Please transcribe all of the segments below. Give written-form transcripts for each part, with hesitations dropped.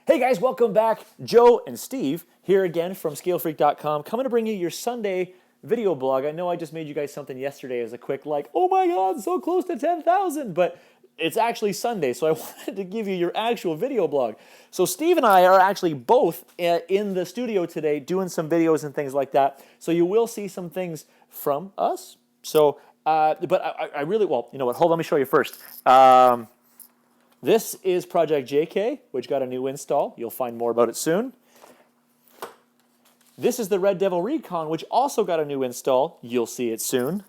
Hey guys, welcome back. Joe and Steve here again from ScaleFreak.com, coming to bring you your Sunday video blog. I know I just made you guys something yesterday as a quick like, oh my God, so close to 10,000, but it's actually Sunday, so I wanted to give you your actual video blog. So Steve and I are actually both in the studio today doing some videos and things like that, so you will see some things from us. So, but I really, well, you know what, hold on, let me show you first. This is Project JK, which got a new install. You'll find more about it soon. This is the Red Devil Recon, which also got a new install. You'll see it soon.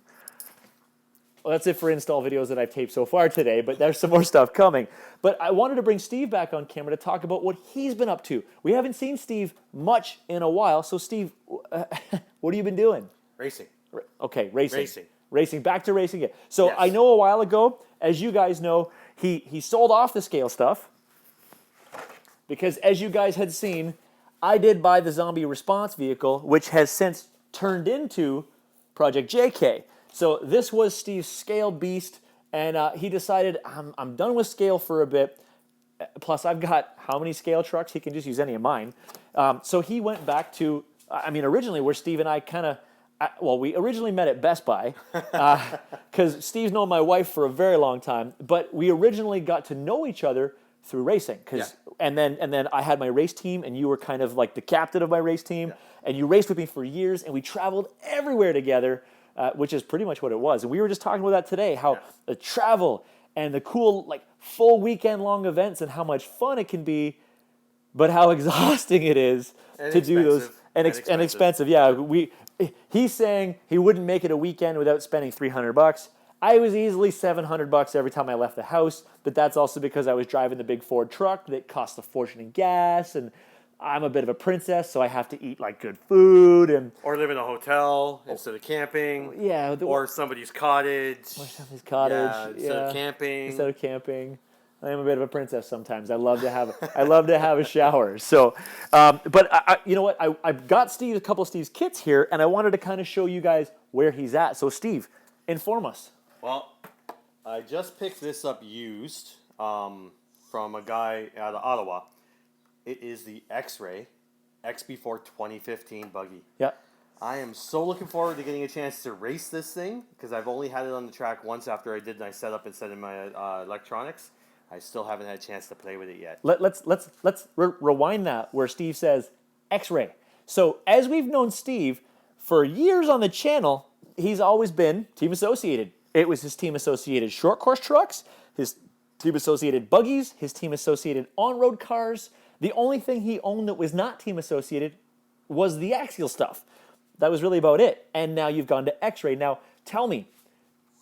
Well, that's it for install videos that I've taped so far today, but there's some more stuff coming. But I wanted to bring Steve back on camera to talk about what he's been up to. We haven't seen Steve much in a while, so Steve, what have you been doing? Racing. Okay, racing. Racing. Racing, back to racing again. So Yes. I know a while ago, as you guys know, he sold off the scale stuff because, as you guys had seen, I did buy the zombie response vehicle, which has since turned into Project JK. So this was Steve's scale beast, and he decided, I'm done with scale for a bit. Plus, I've got how many scale trucks? He can just use any of mine. So he went back to, I mean, originally where Steve and I kind of, well, we originally met at Best Buy because Steve's known my wife for a very long time, but we originally got to know each other through racing. And then I had my race team, and you were kind of like the captain of my race team, and you raced with me for years, and we traveled everywhere together, which is pretty much what it was. And we were just talking about that today, how the travel and the cool, like, full weekend-long events and how much fun it can be, but how exhausting it is to do those. And expensive. Yeah, he's saying he wouldn't make it a weekend without spending $300. I was easily $700 every time I left the house, but that's also because I was driving the big Ford truck that costs a fortune in gas, and I'm a bit of a princess, so I have to eat like good food or live in a hotel instead of camping. Yeah, or somebody's cottage. Yeah, instead of camping. Instead of camping. I am a bit of a princess sometimes. I love to have a shower. So, but you know what? I've got Steve, a couple of Steve's kits here, and I wanted to kind of show you guys where he's at. So, Steve, inform us. Well, I just picked this up used from a guy out of Ottawa. It is the X-Ray XB4 2015 buggy. Yeah. I am so looking forward to getting a chance to race this thing because I've only had it on the track once after I did my setup and set in my electronics. I still haven't had a chance to play with it yet. Let's rewind that where Steve says X-Ray. So as we've known Steve for years on the channel, he's always been team associated. It was his team associated short course trucks, his team associated buggies, his team associated on-road cars. The only thing he owned that was not team associated was the axial stuff. That was really about it. And now you've gone to X-Ray. Now tell me,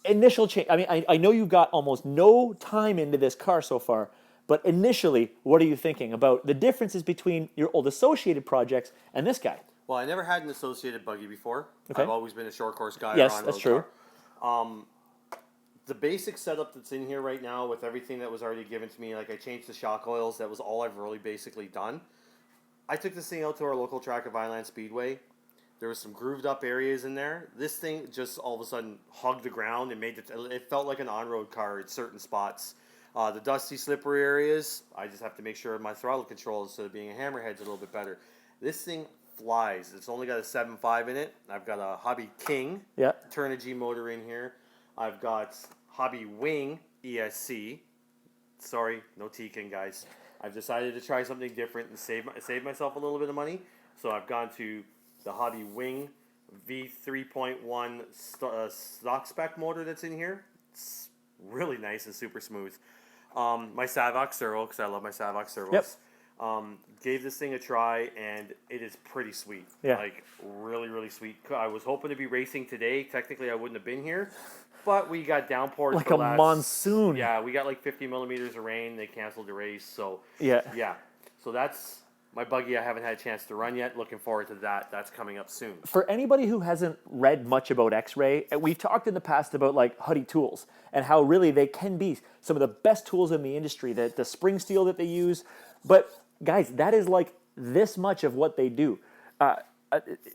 initial change. I mean, I know you've got almost no time into this car so far, but initially, what are you thinking about the differences between your old associated projects and this guy? Well, I never had an associated buggy before. Okay. I've always been a short course guy. Yes, that's true. The basic setup that's in here right now with everything that was already given to me, like I changed the shock oils, that was all I've really basically done. I took this thing out to our local track at Vineland Speedway. There was some grooved up areas in there. This thing just all of a sudden hugged the ground and it felt like an on-road car at certain spots. The dusty, slippery areas, I just have to make sure my throttle control, instead of being a hammerhead's a little bit better. This thing flies. It's only got a 7.5 in it. I've got a Hobby King Turnigy motor in here. I've got Hobby Wing ESC. Sorry, no T-King, guys. I've decided to try something different and save myself a little bit of money. So I've gone to the Hobby Wing V3.1 stock spec motor that's in here. It's really nice and super smooth. My Savox servo, because I love my Savox servos. Gave this thing a try, and it is pretty sweet. Yeah. Like, really, really sweet. I was hoping to be racing today. Technically, I wouldn't have been here. But we got downpours. Like a monsoon. Yeah, we got like 50 millimeters of rain. They canceled the race. So, yeah. So that's my buggy. I haven't had a chance to run yet. Looking forward to that. That's coming up soon. For anybody who hasn't read much about X-Ray, we've talked in the past about like Huddy tools and how really they can be some of the best tools in the industry, the spring steel that they use. But guys, that is like this much of what they do.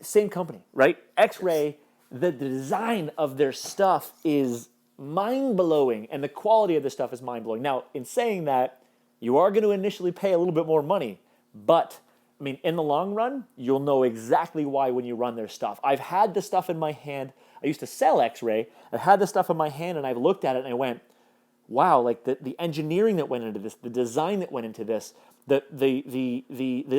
Same company, right? X-Ray, the design of their stuff is mind-blowing, and the quality of the stuff is mind-blowing. Now, in saying that, you are going to initially pay a little bit more money, But I mean, in the long run, you'll know exactly why when you run their stuff. I've had the stuff in my hand. I used to sell X-Ray. I've had the stuff in my hand, and I've looked at it, and I went, wow, like the engineering that went into this, the design that went into this, the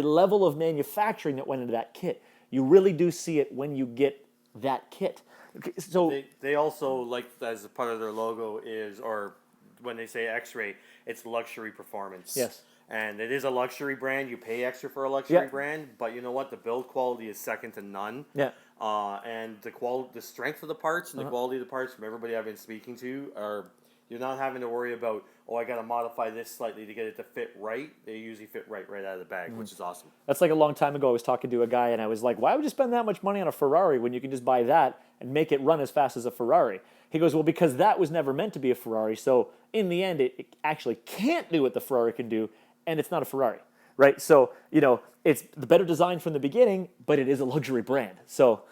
level of manufacturing that went into that kit. You really do see it when you get that kit. Okay, so they also, like, as a part of their logo is, or when they say X-Ray, it's luxury performance. Yes. And it is a luxury brand. You pay extra for a luxury Yeah. brand, but you know what? The build quality is second to none. Yeah. And the strength of the parts and the quality of the parts from everybody I've been speaking to are, you're not having to worry about, oh, I got to modify this slightly to get it to fit right. They usually fit right out of the bag, which is awesome. That's like a long time ago. I was talking to a guy, and I was like, why would you spend that much money on a Ferrari when you can just buy that and make it run as fast as a Ferrari? He goes, well, because that was never meant to be a Ferrari. So in the end, it actually can't do what the Ferrari can do, and it's not a Ferrari, right? So, you know, it's the better design from the beginning, but it is a luxury brand. So,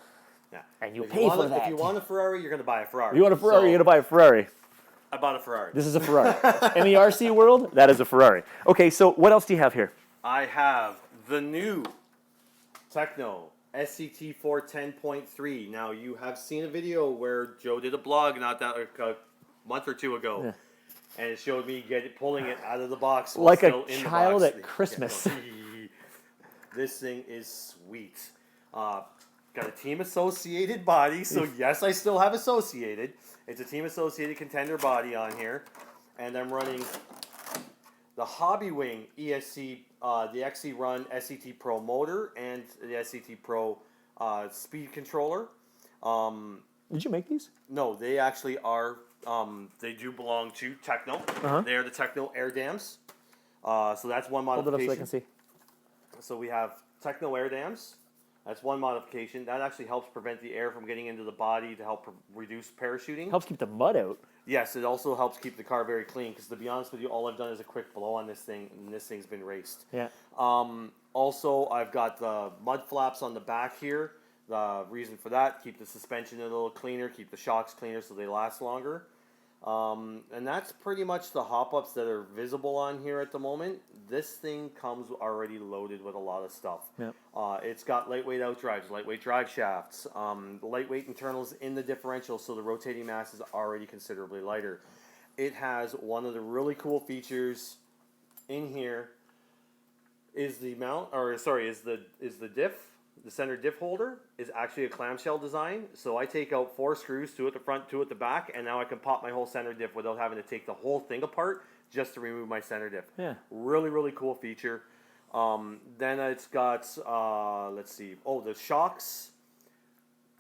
Yeah. and you If pay for it- that. If you want a Ferrari, you're going to buy a Ferrari. If you want a Ferrari, So, you're going to buy a Ferrari. I bought a Ferrari. This is a Ferrari. In the RC world, that is a Ferrari. Okay, so what else do you have here? I have the new Techno SCT410.3. Now, you have seen a video where Joe did a blog not that a month or two ago, Yeah. and it showed me pulling it out of the box while Like a still in the child box. at Christmas. This thing is sweet. Got a Team Associated body, so yes, I still have Associated. It's a Team Associated contender body on here, and I'm running the Hobby Wing ESC, the XC Run SCT Pro motor and the SCT Pro speed controller. Did you make these? No, they actually are. They do belong to Techno. They are the Techno air dams. So that's one Hold it up modification. so I can see. So we have Techno air dams. That's one modification. That actually helps prevent the air from getting into the body to help reduce parachuting. Helps keep the mud out. Yes, it also helps keep the car very clean, because to be honest with you, all I've done is a quick blow on this thing, and this thing's been raced. Yeah. Also, I've got the mud flaps on the back here. The reason for that, keep the suspension a little cleaner, keep the shocks cleaner so they last longer. And that's pretty much the hop-ups that are visible on here at the moment. This thing comes already loaded with a lot of stuff. Yep. It's got lightweight outdrives, lightweight drive shafts, lightweight internals in the differential, so the rotating mass is already considerably lighter. It has one of the really cool features in here is the diff. The center diff holder is actually a clamshell design, so I take out 4 screws, 2 at the front, 2 at the back, and now I can pop my whole center diff without having to take the whole thing apart just to remove my center diff. Yeah. Really, really cool feature. Then it's got, let's see, the shocks.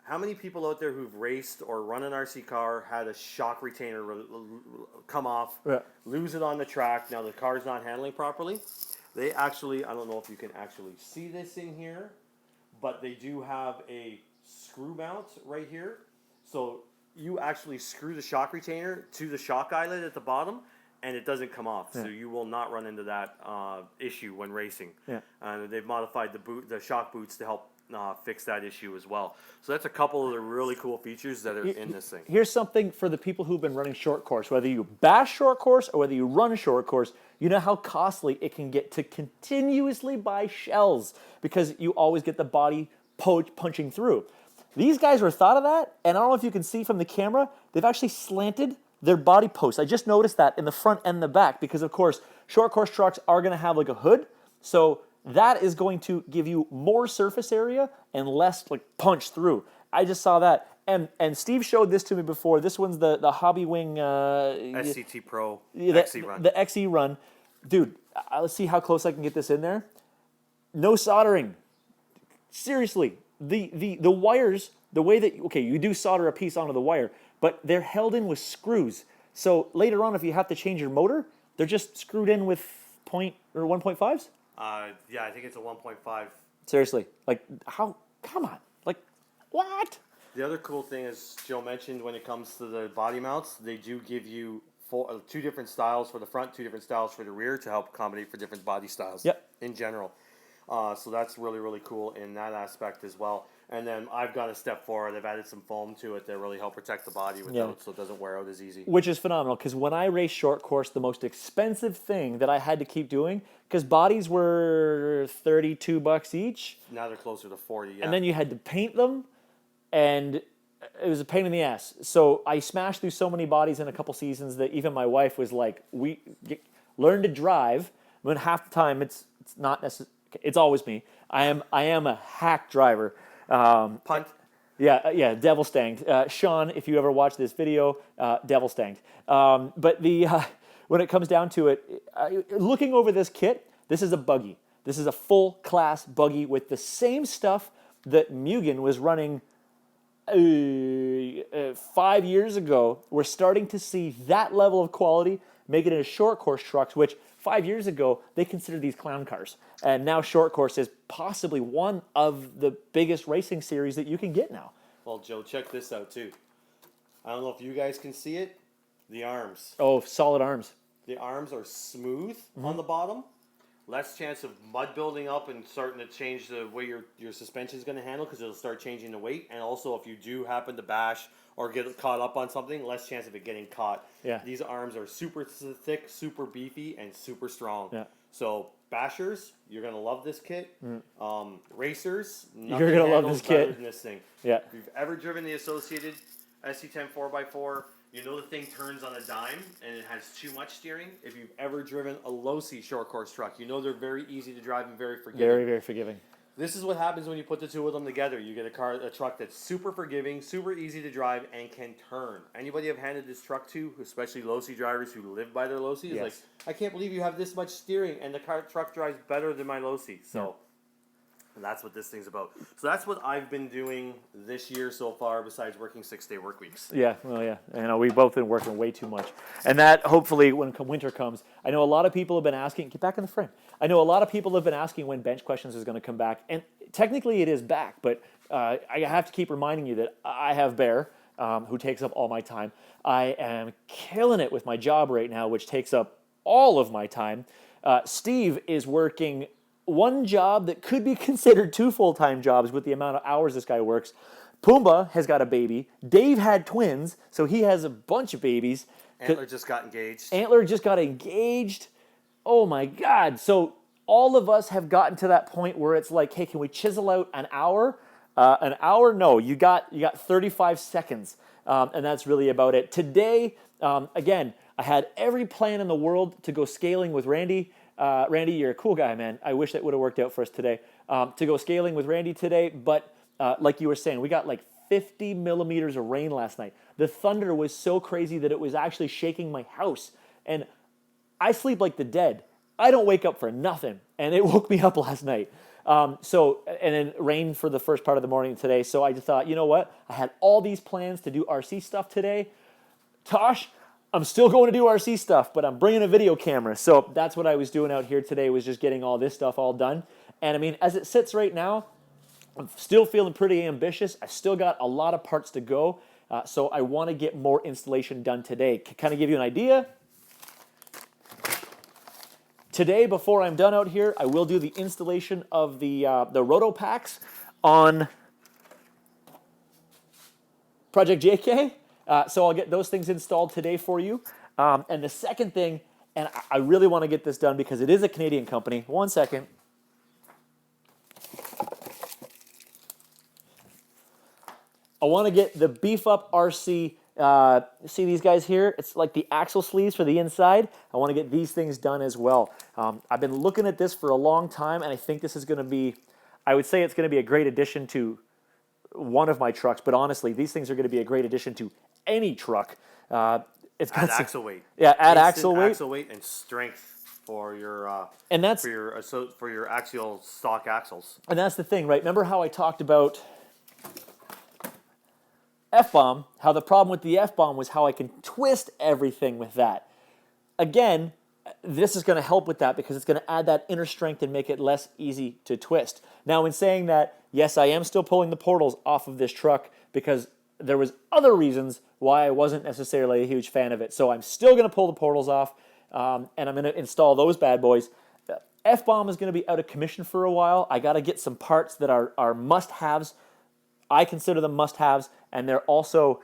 How many people out there who've raced or run an RC car had a shock retainer come off, lose it on the track, now the car's not handling properly? They actually, I don't know if you can actually see this in here, but they do have a screw mount right here. So you actually screw the shock retainer to the shock eyelet at the bottom, and it doesn't come off. Yeah. So you will not run into that issue when racing. Yeah. They've modified the shock boots to help fix that issue as well. So that's a couple of the really cool features that are in this thing. Here's something for the people who've been running short course. Whether you bash short course or whether you run short course, you know how costly it can get to continuously buy shells because you always get the body punching through. These guys were thought of that, and I don't know if you can see from the camera, they've actually slanted their body posts. I just noticed that in the front and the back because, of course, short course trucks are going to have like a hood. So that is going to give you more surface area and less like punch through. I just saw that. And Steve showed this to me before. This one's the Hobby Wing SCT Pro the XC Run. The XE Run. Dude, let's see how close I can get this in there. No soldering. Seriously, the wires, the way that, okay, you do solder a piece onto the wire, but they're held in with screws. So later on, if you have to change your motor, they're just screwed in with 1.5s? Yeah, I think it's a 1.5. Seriously, like how, come on, like what? The other cool thing, as Joe mentioned, when it comes to the body mounts, they do give you 2 different styles for the front, 2 different styles for the rear to help accommodate for different body styles Yep. in general. So that's really, really cool in that aspect as well. And then I've gone a step forward. I've added some foam to it that really help protect the body so it doesn't wear out as easy. Which is phenomenal, because when I raced short course, the most expensive thing that I had to keep doing, because bodies were $32 each. Now they're closer to 40, yeah. And then you had to paint them, and it was a pain in the ass. So I smashed through so many bodies in a couple seasons that even my wife was like, learn to drive. When half the time it's not necessary. It's always me. I am a hack driver. Punt. Yeah, devil stanged. Sean, if you ever watch this video, devil stanged. But when it comes down to it, looking over this kit, this is a buggy. This is a full class buggy with the same stuff that Mugen was running 5 years ago. We're starting to see that level of quality make it into short course trucks, which 5 years ago they considered these clown cars. And now short course is possibly one of the biggest racing series that you can get now. Well, Joe, check this out too. I don't know if you guys can see it. The arms. Oh, solid arms. The arms are smooth on the bottom. Less chance of mud building up and starting to change the way your suspension is going to handle, because it'll start changing the weight. And also, if you do happen to bash or get caught up on something, less chance of it getting caught. Yeah. These arms are super thick, super beefy, and super strong. Yeah. So bashers, you're going to love this kit. Racers, You're going to love this kit. Better than this thing. Yeah. If you've ever driven the Associated SC10 4x4, you know the thing turns on a dime and it has too much steering. If you've ever driven a low-C short course truck, you know they're very easy to drive and very forgiving. Very, very forgiving. This is what happens when you put the two of them together. You get a truck that's super forgiving, super easy to drive, and can turn. Anybody I've handed this truck to, especially low-C drivers who live by their low-C, is like, I can't believe you have this much steering, and the truck drives better than my low-C. So and that's what this thing's about. So that's what I've been doing this year so far, besides working 6-day work weeks. Yeah, well, yeah. I know we've both been working way too much. And that, hopefully, when winter comes, I know a lot of people have been asking, get back in the frame. I know a lot of people have been asking when Bench Questions is going to come back. And technically it is back, but I have to keep reminding you that I have Bear, who takes up all my time. I am killing it with my job right now, which takes up all of my time. Steve is working one job that could be considered two full-time jobs with the amount of hours this guy works. Pumbaa has got a baby. Dave had twins, so he has a bunch of babies. Antler just got engaged. Antler just got engaged. Oh my God. So all of us have gotten to that point where it's like, hey, can we chisel out an hour? An hour? No, you got 35 seconds. And that's really about it. Today, again, I had every plan in the world to go scaling with Randy. Randy, you're a cool guy, man. I wish that would have worked out for us today. To go scaling with Randy today, but like you were saying, we got like 50 millimeters of rain last night. The thunder was so crazy that it was actually shaking my house. And I sleep like the dead. I don't wake up for nothing. And it woke me up last night. And then rain for the first part of the morning today. So I just thought, you know what? I had all these plans to do RC stuff today. Tosh, I'm still going to do RC stuff, but I'm bringing a video camera. So that's what I was doing out here today, was just getting all this stuff all done. And I mean, as it sits right now, I'm still feeling pretty ambitious. I still got a lot of parts to go. So I want to get more installation done today. To kind of give you an idea, today, before I'm done out here, I will do the installation of the roto packs on Project JK. So I'll get those things installed today for you. And the second thing, and I really want to get this done because it is a Canadian company. 1 second. I want to get the Beef Up RC. See these guys here? It's like the axle sleeves for the inside. I want to get these things done as well. I've been looking at this for a long time, and I think this is going to be, I would say it's going to be a great addition to one of my trucks, but honestly, these things are going to be a great addition to any truck. It's got add axle weight. Yeah, add axle weight and strength for your and that's for your axial stock axles. And that's the thing, right? Remember how I talked about F-bomb? How the problem with the F-bomb was how I can twist everything with that. Again, this is going to help with that because it's going to add that inner strength and make it less easy to twist. Now, in saying that, yes, I am still pulling the portals off of this truck because there was other reasons why I wasn't necessarily a huge fan of it. So I'm still going to pull the portals off, and I'm going to install those bad boys. F-bomb is going to be out of commission for a while. I got to get some parts that are must-haves I consider them must-haves, and they're also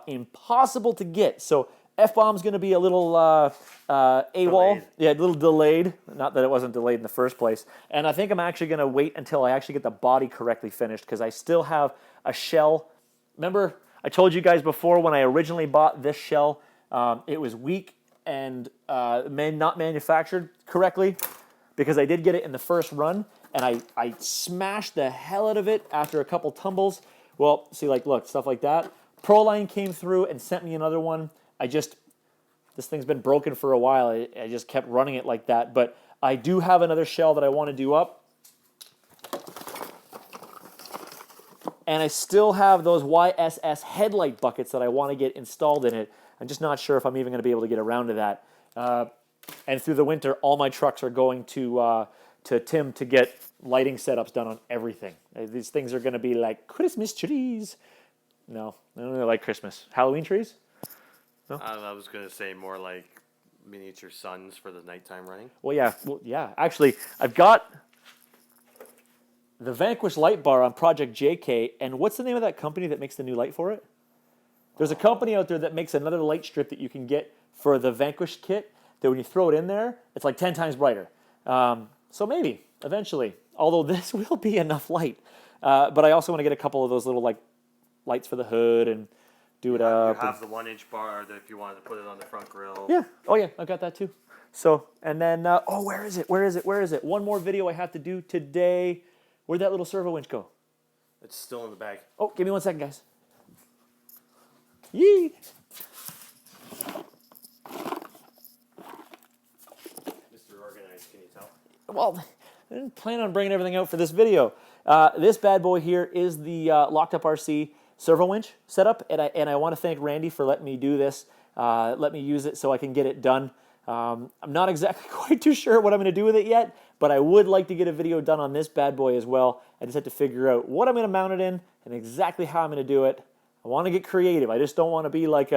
impossible to get. So F-bomb's going to be a little AWOL. Delayed. Yeah, a little delayed. Not that it wasn't delayed in the first place. And I think I'm actually going to wait until I actually get the body correctly finished because I still have a shell. Remember, I told you guys before when I originally bought this shell, it was weak and not manufactured correctly because I did get it in the first run, and I smashed the hell out of it after a couple tumbles. Well, see, like, look, stuff like that. Proline came through and sent me another one. This thing's been broken for a while. I just kept running it like that. But I do have another shell that I want to do up. And I still have those YSS headlight buckets that I want to get installed in it. I'm just not sure if I'm even going to be able to get around to that. And through the winter, all my trucks are going to Tim to get lighting setups done on everything. These things are going to be like Christmas trees. No, I don't really like Christmas. Halloween trees? No? I was going to say more like miniature suns for the nighttime running. Well, yeah. Actually, I've got the Vanquish light bar on Project JK, and what's the name of that company that makes the new light for it? There's a company out there that makes another light strip that you can get for the Vanquish kit that when you throw it in there, it's like 10 times brighter. So maybe, eventually, although this will be enough light. But I also want to get a couple of those little like lights for the hood and do it up. You have the 1-inch bar that if you wanted to put it on the front grill. Yeah. Oh, yeah. I've got that too. So, and then, where is it? One more video I have to do today. Where'd that little servo winch go? It's still in the bag. Oh, give me 1 second, guys. Yee! Mr. Organized, can you tell? Well, I didn't plan on bringing everything out for this video. This bad boy here is the locked up RC servo winch setup, and I want to thank Randy for letting me do this, let me use it so I can get it done. I'm not exactly quite too sure what I'm going to do with it yet, but I would like to get a video done on this bad boy as well. I just have to figure out what I'm going to mount it in and exactly how I'm going to do it. I want to get creative. I just don't want to be like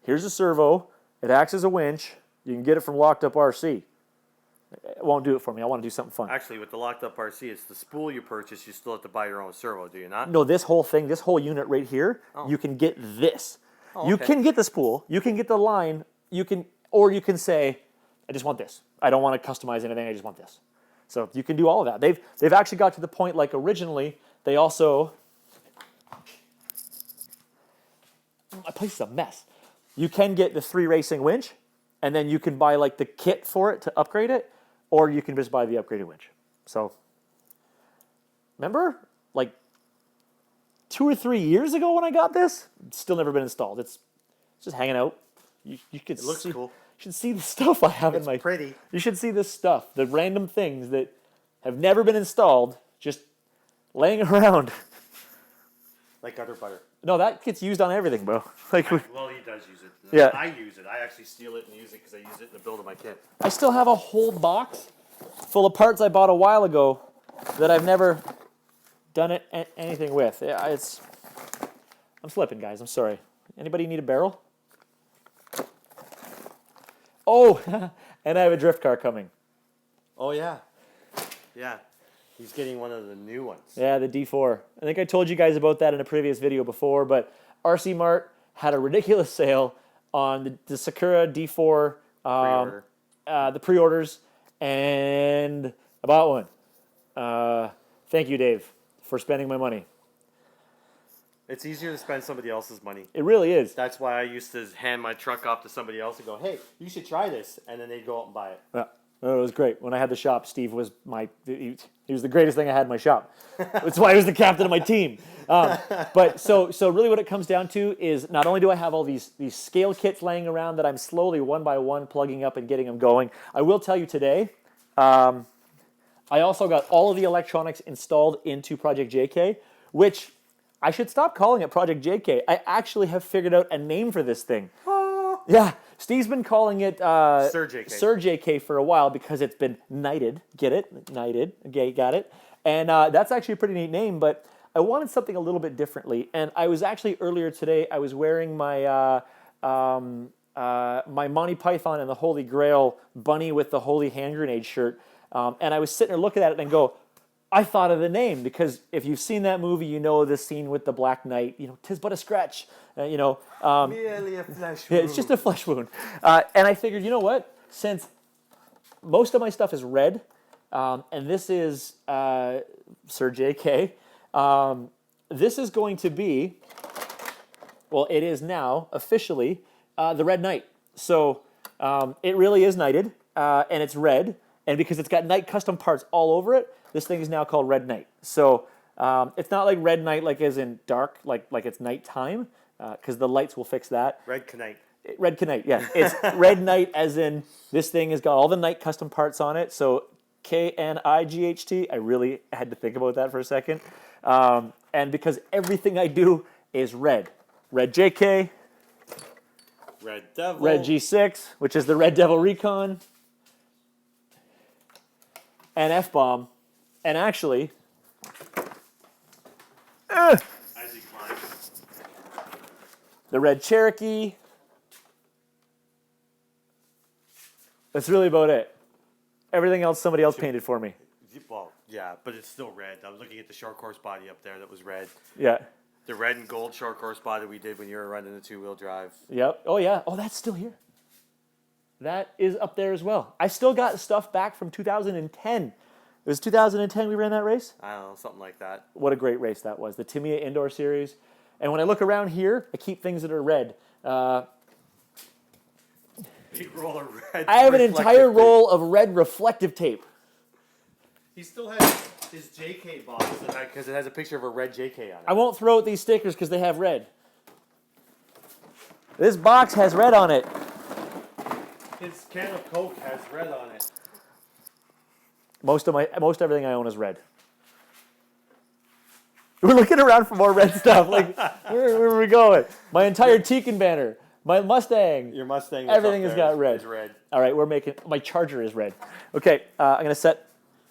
here's a servo, it acts as a winch, you can get it from Locked Up RC. It won't do it for me. I want to do something fun. Actually, with the Locked Up RC, it's the spool you purchase. You still have to buy your own servo, do you not? No, this whole thing, this whole unit right here, you can get this. Oh, You okay. can get the spool, you can get the line, or you can say, I just want this. I don't want to customize anything, I just want this. So you can do all of that. They've actually got to the point, like originally, they also, my place is a mess. You can get the 3 racing winch, and then you can buy like the kit for it to upgrade it, or you can just buy the upgraded winch. So, remember, like 2 or 3 years ago when I got this, it's still never been installed. It's just hanging out. You could It looks see, cool. You should see the stuff I have in my. It's pretty. You should see this stuff, the random things that have never been installed, just laying around. Like gutter butter. No, that gets used on everything, bro. Like, Well, he does use it. Yeah. I use it. I actually steal it and use it because I use it in the build of my kit. I still have a whole box full of parts I bought a while ago that I've never done anything with. I'm slipping, guys. I'm sorry. Anybody need a barrel? Oh, and I have a drift car coming. Oh, yeah. Yeah. He's getting one of the new ones. Yeah, the D4. I think I told you guys about that in a previous video before, but RC Mart had a ridiculous sale on the Sakura D4, Pre-order. The pre-orders, and I bought one. Thank you, Dave, for spending my money. It's easier to spend somebody else's money. It really is. That's why I used to hand my truck off to somebody else and go, hey, you should try this. And then they'd go out and buy it. Yeah. No, it was great. When I had the shop, Steve was he was the greatest thing I had in my shop. That's why he was the captain of my team. But so really what it comes down to is not only do I have all these scale kits laying around that I'm slowly one by one plugging up and getting them going, I will tell you today, I also got all of the electronics installed into Project JK, which I should stop calling it Project JK. I actually have figured out a name for this thing. Yeah, Steve's been calling it Sir JK. Sir JK for a while because it's been knighted. Get it? Knighted. Okay, got it. And that's actually a pretty neat name, but I wanted something a little bit differently. And I was actually earlier today, I was wearing my my Monty Python and the Holy Grail bunny with the Holy Hand Grenade shirt. And I was sitting there looking at it and go, I thought of the name because if you've seen that movie, you know the scene with the Black Knight. You know, 'tis but a scratch. Merely a flesh Yeah, wound. it's just a flesh wound. And I figured, you know what? Since most of my stuff is red, and this is Sir J.K., this is going to be, well, it is now officially the Red Knight. So it really is knighted, and it's red. And because it's got Knight custom parts all over it, this thing is now called Red Knight. So it's not like Red Knight like as in dark, like it's nighttime, because the lights will fix that. Red Knight. Red Knight, yeah. It's Red Knight as in this thing has got all the Knight custom parts on it. So Knight. I really had to think about that for a second. And because everything I do is red. Red JK, Red Devil. Red G6, which is the Red Devil Recon, and F-Bomb. And actually, As he climbs. the Red Cherokee. That's really about it. Everything else somebody else painted for me. Well, yeah, but it's still red. I was looking at the short course body up there that was red. Yeah. The red and gold short course body we did when you were running the two-wheel drive. Yep. Oh, yeah. Oh, that's still here. That is up there as well. I still got stuff back from 2010. It was 2010 we ran that race? I don't know, something like that. What a great race that was. The Tamiya Indoor Series. And when I look around here, I keep things that are red. Big roll of red. I have an reflective entire tape. roll of red reflective tape. He still has his JK box because it has a picture of a red JK on it. I won't throw out these stickers because they have red. This box has red on it. His can of Coke has red on it. Most everything I own is red. We're looking around for more red stuff. Like, where are we going? My entire Tekin banner, my Mustang. Your Mustang. That's Everything up has there got red. Is red. All right, we're making. My Charger is red. Okay, I'm gonna set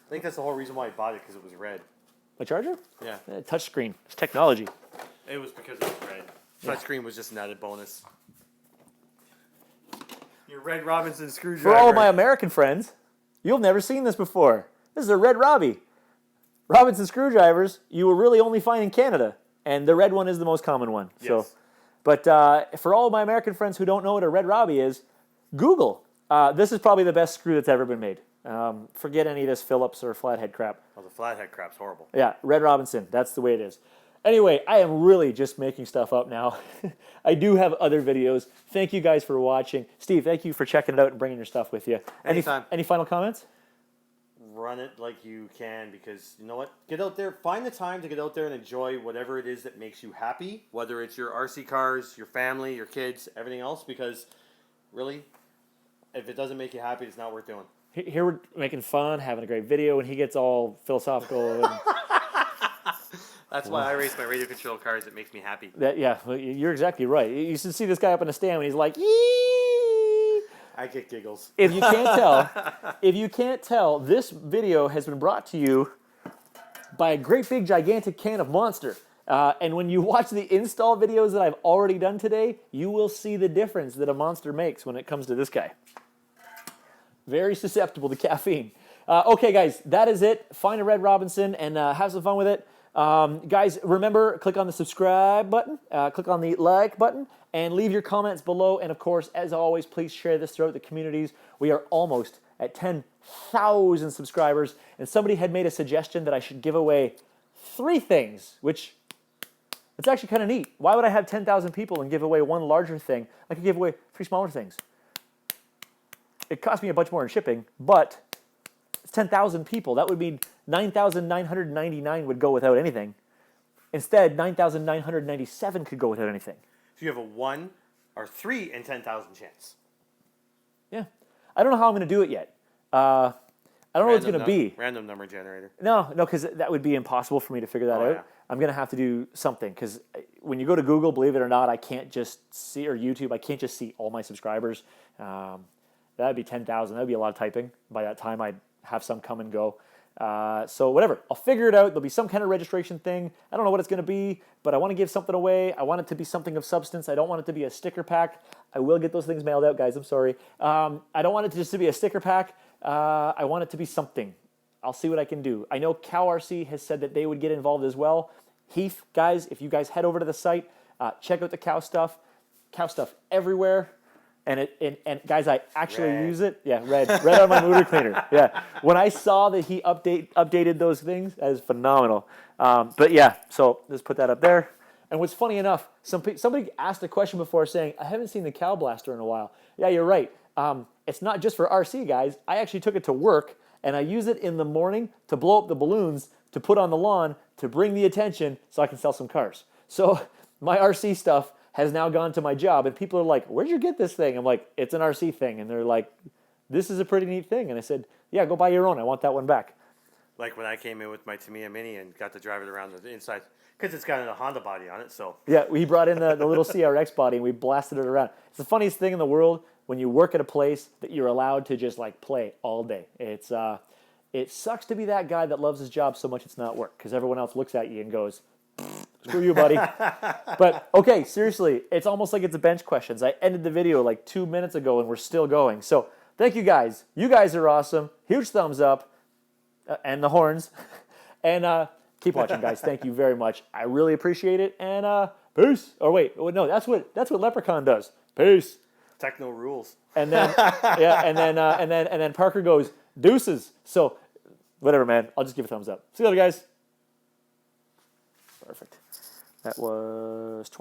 I think that's the whole reason why I bought it, because it was red. my Charger. Yeah. Touchscreen. It's technology. It was because it was red. Touchscreen was just an added bonus. Your Red Robinson screwdriver. For all of my American friends, you've never seen this before. This is a Red Robbie. Robinson screwdrivers you will really only find in Canada, and the red one is the most common one. Yes. So, but for all of my American friends who don't know what a Red Robbie is, Google. This is probably the best screw that's ever been made. Forget any of this Phillips or flathead crap. Oh, the flathead crap's horrible. Yeah, Red Robinson. That's the way it is. Anyway, I am really just making stuff up now. I do have other videos. Thank you guys for watching. Steve, thank you for checking it out and bringing your stuff with you. Anytime. Any final comments? Run it like you can, because you know what? Get out there. Find the time to get out there and enjoy whatever it is that makes you happy, whether it's your RC cars, your family, your kids, everything else, because really, if it doesn't make you happy, it's not worth doing. Here we're making fun, having a great video, and he gets all philosophical. And That's why I race my radio control cars. It makes me happy. yeah, well, you're exactly right. You should see this guy up in the stand when he's like, "Yee!" I get giggles. If you can't tell, this video has been brought to you by a great big gigantic can of Monster. And when you watch the install videos that I've already done today, you will see the difference that a Monster makes when it comes to this guy. Very susceptible to caffeine. Okay, guys, that is it. Find a Red Robinson and have some fun with it. Guys, remember, click on the subscribe button, click on the like button, and leave your comments below. And of course, as always, please share this throughout the communities. We are almost at 10,000 subscribers, and somebody had made a suggestion that I should give away 3 things, which it's actually kind of neat. Why would I have 10,000 people and give away one larger thing? I could give away 3 smaller things. It cost me a bunch more in shipping, but it's 10,000 people. That would mean 9,999 would go without anything. Instead, 9,997 could go without anything. So you have a 1 or 3 in 10,000 chance. Yeah. I don't know how I'm going to do it yet. I don't know what it's going to be. Random number generator. No, because that would be impossible for me to figure that out. Yeah. I'm going to have to do something, because when you go to Google, believe it or not, I can't just see, or YouTube, I can't just see all my subscribers. That would be 10,000. That would be a lot of typing. By that time, I'd have some come and go. So whatever. I'll figure it out. There'll be some kind of registration thing. I don't know what it's going to be, but I want to give something away. I want it to be something of substance. I don't want it to be a sticker pack. I will get those things mailed out, guys. I'm sorry. I don't want it to just to be a sticker pack. I want it to be something. I'll see what I can do. I know Cow RC has said that they would get involved as well. Heath, guys, if you guys head over to the site, check out the Cow stuff everywhere. And guys, I actually use it. Yeah, red on my motor cleaner. Yeah, when I saw that he updated those things, that is phenomenal. But yeah, so just put that up there. And what's funny enough, somebody asked a question before saying, I haven't seen the Cow Blaster in a while. Yeah, you're right. It's not just for RC, guys. I actually took it to work, and I use it in the morning to blow up the balloons, to put on the lawn, to bring the attention so I can sell some cars. So my RC stuff has now gone to my job, and people are like, where'd you get this thing? I'm like, it's an RC thing. And they're like, this is a pretty neat thing. And I said, yeah, go buy your own. I want that one back. Like when I came in with my Tamiya Mini and got to drive it around the inside, because it's got a Honda body on it, so. Yeah, we brought in the little CRX body, and we blasted it around. It's the funniest thing in the world when you work at a place that you're allowed to just like play all day. It sucks to be that guy that loves his job so much it's not work, because everyone else looks at you and goes, screw you, buddy. But, okay, seriously, it's almost like it's a bench questions. I ended the video like 2 minutes ago, and we're still going. So, thank you guys. You guys are awesome. Huge thumbs up. And the horns. And keep watching, guys. Thank you very much. I really appreciate it. And peace. Or wait, no, that's what Leprechaun does. Peace. Techno rules. And then and then Parker goes, deuces. So, whatever, man. I'll just give a thumbs up. See you later, guys. Perfect. That was 20.